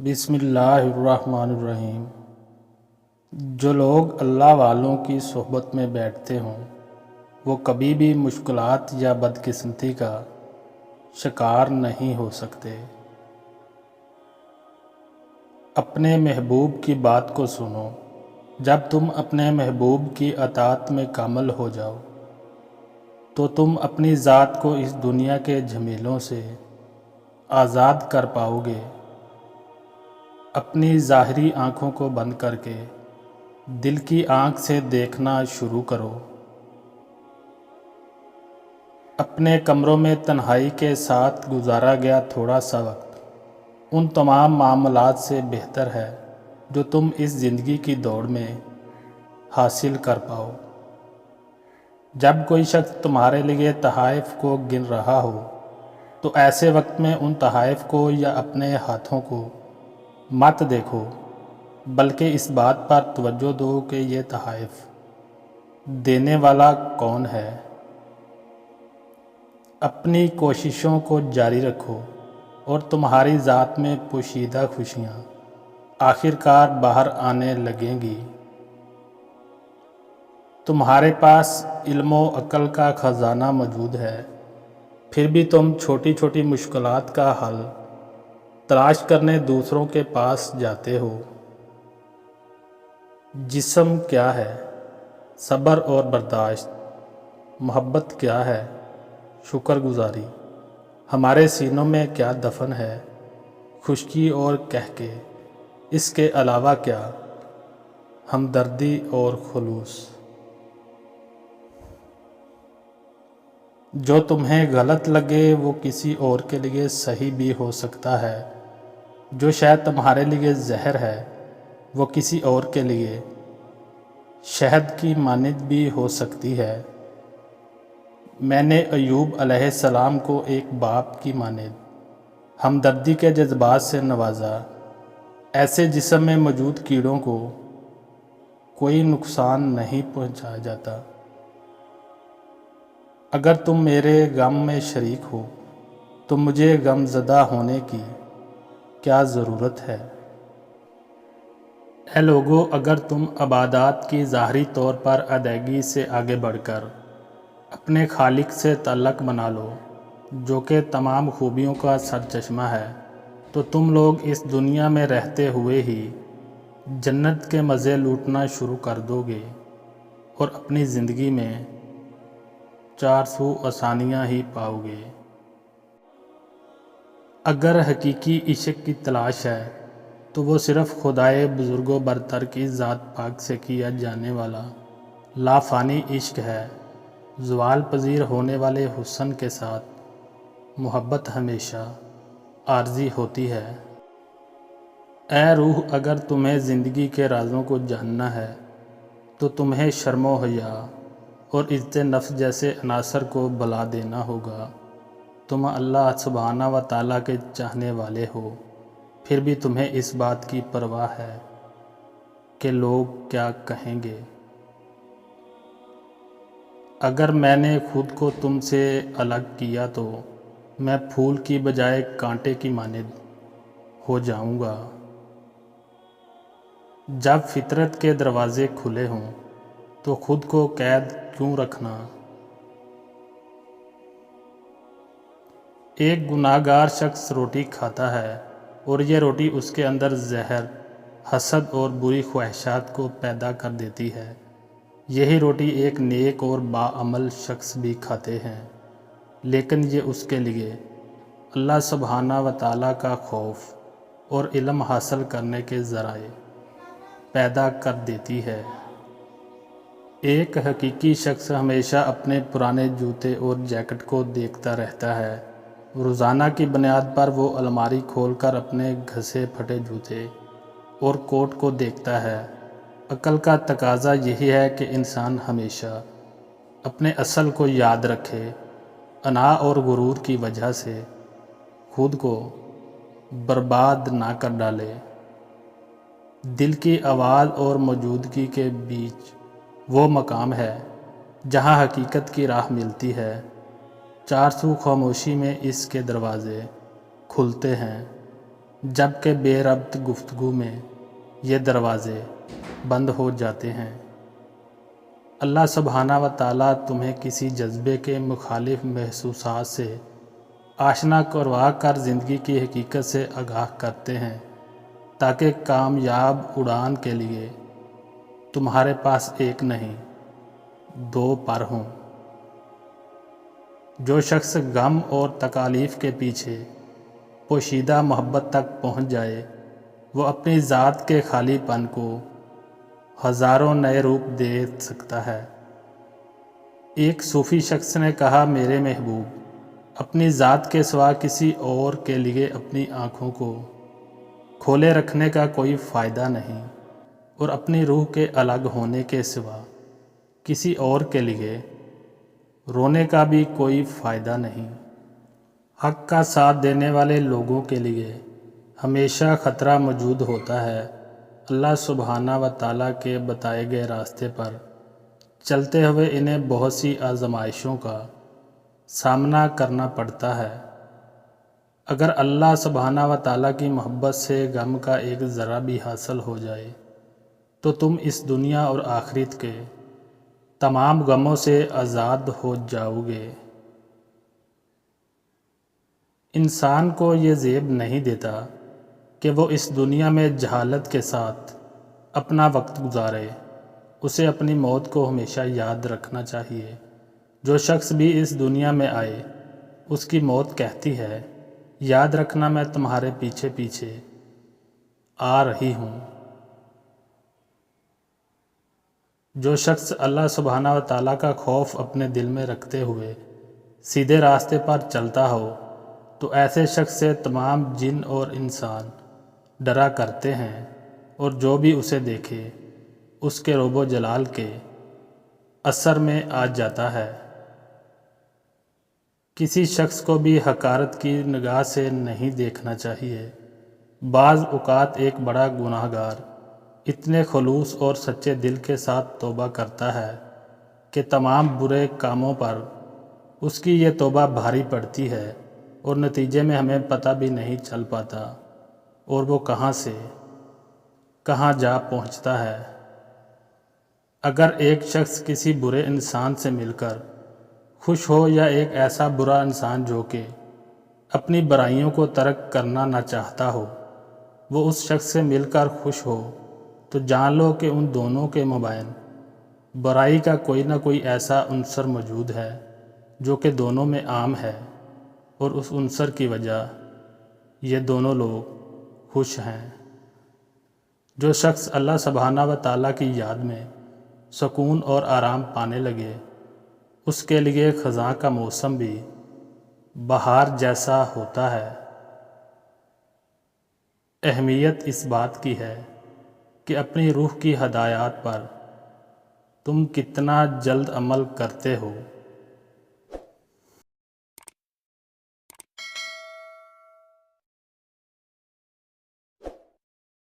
بسم اللہ الرحمن الرحیم۔ جو لوگ اللہ والوں کی صحبت میں بیٹھتے ہوں وہ کبھی بھی مشکلات یا بدقسمتی کا شکار نہیں ہو سکتے۔ اپنے محبوب کی بات کو سنو۔ جب تم اپنے محبوب کی اطاعت میں کامل ہو جاؤ تو تم اپنی ذات کو اس دنیا کے جھمیلوں سے آزاد کر پاؤ گے۔ اپنی ظاہری آنکھوں کو بند کر کے دل کی آنکھ سے دیکھنا شروع کرو۔ اپنے کمروں میں تنہائی کے ساتھ گزارا گیا تھوڑا سا وقت ان تمام معاملات سے بہتر ہے جو تم اس زندگی کی دوڑ میں حاصل کر پاؤ۔ جب کوئی شخص تمہارے لیے تحائف کو گن رہا ہو تو ایسے وقت میں ان تحائف کو یا اپنے ہاتھوں کو مت دیکھو، بلکہ اس بات پر توجہ دو کہ یہ تحائف دینے والا کون ہے۔ اپنی کوششوں کو جاری رکھو اور تمہاری ذات میں پوشیدہ خوشیاں آخر کار باہر آنے لگیں گی۔ تمہارے پاس علم و عقل کا خزانہ موجود ہے، پھر بھی تم چھوٹی چھوٹی مشکلات کا حل تلاش کرنے دوسروں کے پاس جاتے ہو۔ جسم کیا ہے؟ صبر اور برداشت۔ محبت کیا ہے؟ شکر گزاری۔ ہمارے سینوں میں کیا دفن ہے؟ خشکی اور قہقہ۔ اس کے علاوہ کیا؟ ہمدردی اور خلوص۔ جو تمہیں غلط لگے وہ کسی اور کے لیے صحیح بھی ہو سکتا ہے، جو شاید تمہارے لیے زہر ہے وہ کسی اور کے لیے شہد کی مانند بھی ہو سکتی ہے۔ میں نے ایوب علیہ السلام کو ایک باپ کی مانند ہمدردی کے جذبات سے نوازا۔ ایسے جسم میں موجود کیڑوں کو کوئی نقصان نہیں پہنچایا جاتا۔ اگر تم میرے غم میں شریک ہو تو مجھے غم زدہ ہونے کی کیا ضرورت ہے؟ اے لوگو، اگر تم عبادات کی ظاہری طور پر ادائیگی سے آگے بڑھ کر اپنے خالق سے تعلق بنا لو جو کہ تمام خوبیوں کا سرچشمہ ہے تو تم لوگ اس دنیا میں رہتے ہوئے ہی جنت کے مزے لوٹنا شروع کر دو گے اور اپنی زندگی میں چار سو آسانیاں ہی پاؤ گے۔ اگر حقیقی عشق کی تلاش ہے تو وہ صرف خدائے بزرگ و برتر کی ذات پاک سے کیا جانے والا لافانی عشق ہے۔ زوال پذیر ہونے والے حسن کے ساتھ محبت ہمیشہ عارضی ہوتی ہے۔ اے روح، اگر تمہیں زندگی کے رازوں کو جاننا ہے تو تمہیں شرم و حیا اور عزت نفس جیسے عناصر کو بھلا دینا ہوگا۔ تم اللہ سبحانہ و تعالیٰ کے چاہنے والے ہو، پھر بھی تمہیں اس بات کی پرواہ ہے کہ لوگ کیا کہیں گے۔ اگر میں نے خود کو تم سے الگ کیا تو میں پھول کی بجائے کانٹے کی مانند ہو جاؤں گا۔ جب فطرت کے دروازے کھلے ہوں تو خود کو قید کیوں رکھنا؟ ایک گناہ گار شخص روٹی کھاتا ہے اور یہ روٹی اس کے اندر زہر، حسد اور بری خواہشات کو پیدا کر دیتی ہے۔ یہی روٹی ایک نیک اور باعمل شخص بھی کھاتے ہیں، لیکن یہ اس کے لیے اللہ سبحانہ و تعالیٰ کا خوف اور علم حاصل کرنے کے ذرائع پیدا کر دیتی ہے۔ ایک حقیقی شخص ہمیشہ اپنے پرانے جوتے اور جیکٹ کو دیکھتا رہتا ہے۔ روزانہ کی بنیاد پر وہ الماری کھول کر اپنے گھسے پھٹے جوتے اور کوٹ کو دیکھتا ہے۔ عقل کا تقاضا یہی ہے کہ انسان ہمیشہ اپنے اصل کو یاد رکھے، انا اور غرور کی وجہ سے خود کو برباد نہ کر ڈالے۔ دل کی آواز اور موجودگی کے بیچ وہ مقام ہے جہاں حقیقت کی راہ ملتی ہے۔ چار سو خاموشی میں اس کے دروازے کھلتے ہیں۔ جبکہ بے ربط گفتگو میں یہ دروازے بند ہو جاتے ہیں۔ اللہ سبحانہ و تعالیٰ تمہیں کسی جذبے کے مخالف محسوسات سے آشنا کروا کر زندگی کی حقیقت سے آگاہ کرتے ہیں تاکہ کامیاب اڑان کے لیے تمہارے پاس ایک نہیں دو پر ہوں۔ جو شخص غم اور تکالیف کے پیچھے پوشیدہ محبت تک پہنچ جائے وہ اپنی ذات کے خالی پن کو ہزاروں نئے روپ دے سکتا ہے۔ ایک صوفی شخص نے کہا، میرے محبوب، اپنی ذات کے سوا کسی اور کے لیے اپنی آنکھوں کو کھولے رکھنے کا کوئی فائدہ نہیں، اور اپنی روح کے الگ ہونے کے سوا کسی اور کے لیے رونے کا بھی کوئی فائدہ نہیں۔ حق کا ساتھ دینے والے لوگوں کے لیے ہمیشہ خطرہ موجود ہوتا ہے۔ اللہ سبحانہ و تعالیٰ کے بتائے گئے راستے پر چلتے ہوئے انہیں بہت سی آزمائشوں کا سامنا کرنا پڑتا ہے۔ اگر اللہ سبحانہ و تعالیٰ کی محبت سے غم کا ایک ذرہ بھی حاصل ہو جائے تو تم اس دنیا اور آخرت کے تمام غموں سے آزاد ہو جاؤ گے۔ انسان کو یہ زیب نہیں دیتا کہ وہ اس دنیا میں جہالت کے ساتھ اپنا وقت گزارے، اسے اپنی موت کو ہمیشہ یاد رکھنا چاہیے۔ جو شخص بھی اس دنیا میں آئے اس کی موت کہتی ہے، یاد رکھنا میں تمہارے پیچھے پیچھے آ رہی ہوں۔ جو شخص اللہ سبحانہ و تعالیٰ کا خوف اپنے دل میں رکھتے ہوئے سیدھے راستے پر چلتا ہو تو ایسے شخص سے تمام جن اور انسان ڈرا کرتے ہیں، اور جو بھی اسے دیکھے اس کے رعب و جلال کے اثر میں آ جاتا ہے۔ کسی شخص کو بھی حقارت کی نگاہ سے نہیں دیکھنا چاہیے۔ بعض اوقات ایک بڑا گناہ گار اتنے خلوص اور سچے دل کے ساتھ توبہ کرتا ہے کہ تمام برے کاموں پر اس کی یہ توبہ بھاری پڑتی ہے، اور نتیجے میں ہمیں پتہ بھی نہیں چل پاتا اور وہ کہاں سے کہاں جا پہنچتا ہے۔ اگر ایک شخص کسی برے انسان سے مل کر خوش ہو، یا ایک ایسا برا انسان جو کہ اپنی برائیوں کو ترک کرنا نہ چاہتا ہو وہ اس شخص سے مل کر خوش ہو، تو جان لو کہ ان دونوں کے مابین برائی کا کوئی نہ کوئی ایسا عنصر موجود ہے جو کہ دونوں میں عام ہے، اور اس عنصر کی وجہ یہ دونوں لوگ خوش ہیں۔ جو شخص اللہ سبحانہ و تعالیٰ کی یاد میں سکون اور آرام پانے لگے اس کے لیے خزاں کا موسم بھی بہار جیسا ہوتا ہے۔ اہمیت اس بات کی ہے کہ اپنی روح کی ہدایات پر تم کتنا جلد عمل کرتے ہو۔